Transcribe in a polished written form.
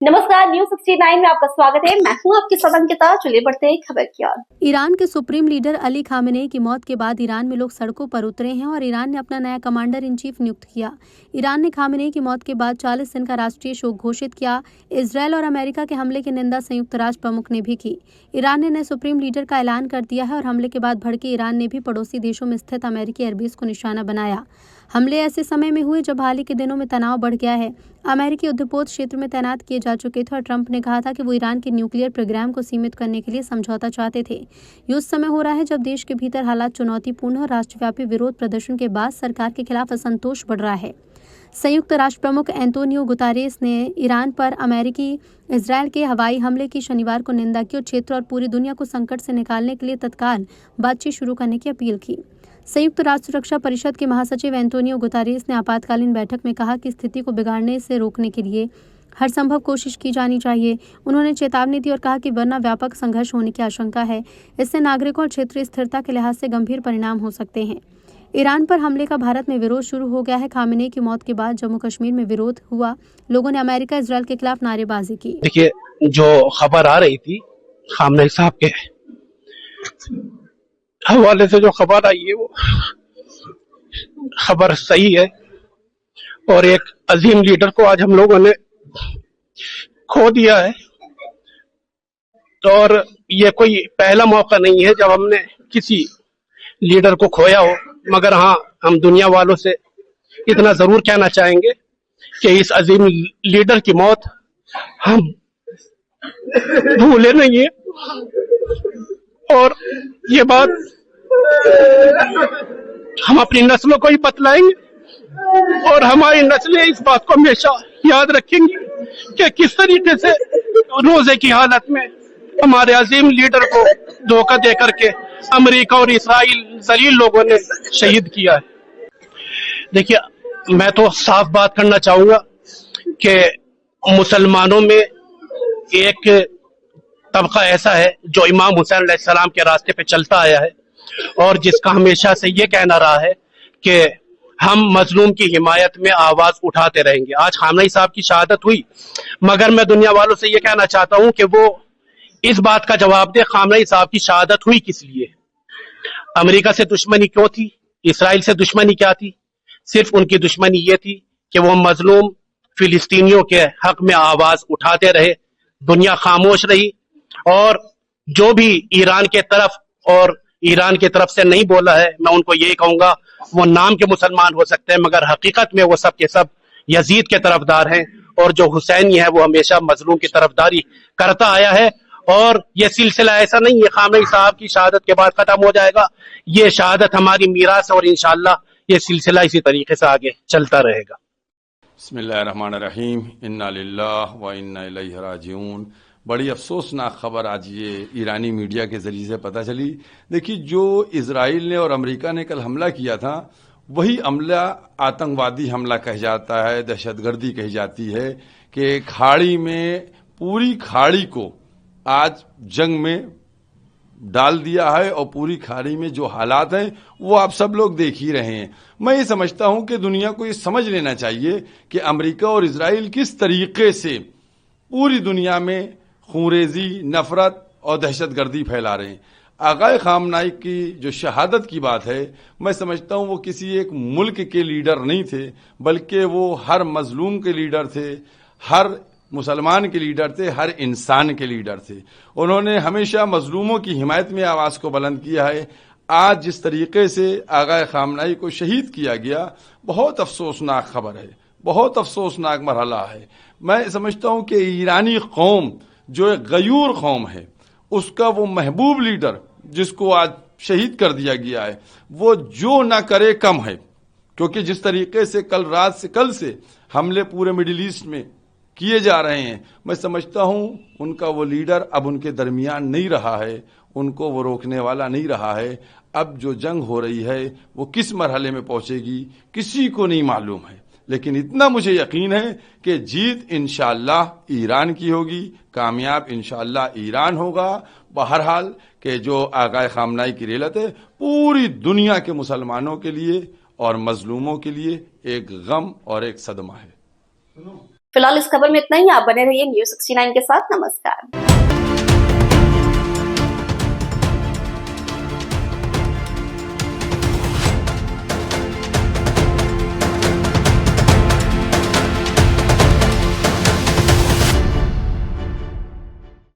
नमस्कार, न्यूज 69 में आपका स्वागत है। मैं हूं आपकी सदंकिता। चलिए बढ़ते हैं खबर की ओर। ईरान के सुप्रीम लीडर अली खामेनेई की मौत के बाद ईरान में लोग सड़कों पर उतरे हैं और ईरान ने अपना नया कमांडर इन चीफ नियुक्त किया। ईरान ने खामेनेई की मौत के बाद 40 दिन का राष्ट्रीय शोक घोषित किया। इजरायल और अमेरिका के हमले की निंदा संयुक्त राष्ट्र प्रमुख ने भी की। ईरान ने नए सुप्रीम लीडर का ऐलान कर दिया है और हमले के बाद भड़के ईरान ने भी पड़ोसी देशों में स्थित अमेरिकी एयरबेस को निशाना बनाया। हमले ऐसे समय में हुए जब हाल ही के दिनों में तनाव बढ़ गया है। अमेरिकी युद्धपोत क्षेत्र में तैनात किए जा चुके थे और ट्रंप ने कहा था कि वो ईरान के न्यूक्लियर प्रोग्राम को सीमित करने के लिए समझौता चाहते थे। ये उस समय हो रहा है जब देश के भीतर हालात चुनौतीपूर्ण और राष्ट्रव्यापी विरोध प्रदर्शन के बाद सरकार के खिलाफ असंतोष बढ़ रहा है। संयुक्त राष्ट्र प्रमुख एंटोनियो गुतारेस ने ईरान पर अमेरिकी इजरायल के हवाई हमले की शनिवार को निंदा की और क्षेत्र और पूरी दुनिया को संकट से निकालने के लिए तत्काल बातचीत शुरू करने की अपील की। संयुक्त राष्ट्र सुरक्षा परिषद के महासचिव एंटोनियो गुतारेस ने आपातकालीन बैठक में कहा कि स्थिति को बिगाड़ने से रोकने के लिए हर संभव कोशिश की जानी चाहिए। उन्होंने चेतावनी दी और कहा कि वरना व्यापक संघर्ष होने की आशंका है। इससे नागरिकों और क्षेत्रीय स्थिरता के लिहाज से गंभीर परिणाम हो सकते हैं। ईरान पर हमले का भारत में विरोध शुरू हो गया है। खामेनेई की मौत के बाद जम्मू कश्मीर में विरोध हुआ। लोगों ने अमेरिका इजरायल के खिलाफ नारेबाजी की। देखिए, जो खबर आ रही थी खामेनेई साहब के हवाले से जो खबर आई है वो खबर सही है और एक अजीम लीडर को आज हम लोगों ने खो दिया है। और ये कोई पहला मौका नहीं है जब हमने किसी लीडर को खोया हो, मगर हाँ, हम दुनिया वालों से इतना जरूर कहना चाहेंगे कि इस अजीम लीडर की मौत हम भूले नहीं है और ये बात हम अपनी नस्लों को ही बतलाएंगे और हमारी नस्लें इस बात को हमेशा याद रखेंगी कि किस तरीके से रोजे की हालत में हमारे अजीम लीडर को धोखा दे करके अमेरिका और इसराइल जलील लोगों ने शहीद किया है। देखिए, मैं तो साफ बात करना चाहूंगा कि मुसलमानों में एक तबका ऐसा है जो इमाम हुसैन अलैहिस्सलाम के रास्ते पे चलता आया है और जिसका हमेशा से ये कहना रहा है कि हम मजलूम की हिमायत में आवाज उठाते रहेंगे। आज खामेनेई साहब की शहादत हुई, मगर मैं दुनिया वालों से ये कहना चाहता हूं कि वो इस बात का जवाब दे खामेनेई साहब की शहादत हुई किस लिए, अमेरिका से दुश्मनी क्यों थी, इसराइल से दुश्मनी क्या थी। सिर्फ उनकी दुश्मनी ये थी कि वो मजलूम फिलिस्तीनियों के हक में आवाज उठाते रहे, दुनिया खामोश रही और जो भी ईरान के तरफ और ईरान की तरफ से नहीं बोला है, मैं उनको यही कहूंगा, वो नाम के मुसलमान हो सकते हैं मगर हकीकत में वो सब के सब यजीद के तरफदार हैं और जो हुसैनी है वो हमेशा मजलूम की तरफदारी करता आया है। और ये सिलसिला ऐसा नहीं है खामेनेई साहब की शहादत के बाद खत्म हो जाएगा। ये शहादत हमारी मीरास और इंशाअल्लाह ये सिलसिला इसी तरीके से आगे चलता रहेगा। बिस्मिल्लाहिर्रहमानिर्रहीम, इन्ना लिल्लाहि व इन्ना इलैहि राजिऊन। बड़ी अफसोसनाक खबर आज ये ईरानी मीडिया के जरिए से पता चली। देखिए, जो इजराइल ने और अमेरिका ने कल हमला किया था वही हमला आतंकवादी हमला कह जाता है, दहशतगर्दी कही जाती है कि खाड़ी में पूरी खाड़ी को आज जंग में डाल दिया है और पूरी खाड़ी में जो हालात हैं वो आप सब लोग देख ही रहे हैं। मैं ये समझता हूं कि दुनिया को ये समझ लेना चाहिए कि अमेरिका और इजराइल किस तरीके से पूरी दुनिया में खूंरेजी, नफरत और दहशतगर्दी फैला रहे हैं। आगाए खामेनेई की जो शहादत की बात है, मैं समझता हूं वो किसी एक मुल्क के लीडर नहीं थे, बल्कि वो हर मजलूम के लीडर थे, हर मुसलमान के लीडर थे, हर इंसान के लीडर थे। उन्होंने हमेशा मजलूमों की हिमायत में आवाज को बुलंद किया है। आज जिस तरीके से आगाए खामेनेई को शहीद किया गया, बहुत अफसोसनाक खबर है, बहुत अफसोसनाक मरहला है। मैं समझता हूं कि ईरानी कौम जो एक गयूर कौम है, उसका वो महबूब लीडर जिसको आज शहीद कर दिया गया है, वो जो ना करे कम है। क्योंकि जिस तरीके से कल से हमले पूरे मिडिल ईस्ट में किए जा रहे हैं, मैं समझता हूं उनका वो लीडर अब उनके दरमियान नहीं रहा है, उनको वो रोकने वाला नहीं रहा है। अब जो जंग हो रही है वो किस मरहले में पहुंचेगी किसी को नहीं मालूम है, लेकिन इतना मुझे यकीन है कि जीत इंशाअल्लाह ईरान की होगी, कामयाब इंशाअल्लाह ईरान होगा। बहरहाल कि जो आगाए खामेनेई की रेलत है पूरी दुनिया के मुसलमानों के लिए और मजलूमों के लिए एक गम और एक सदमा है। फिलहाल इस खबर में इतना ही। आप बने रहिए News 69 के साथ। नमस्कार।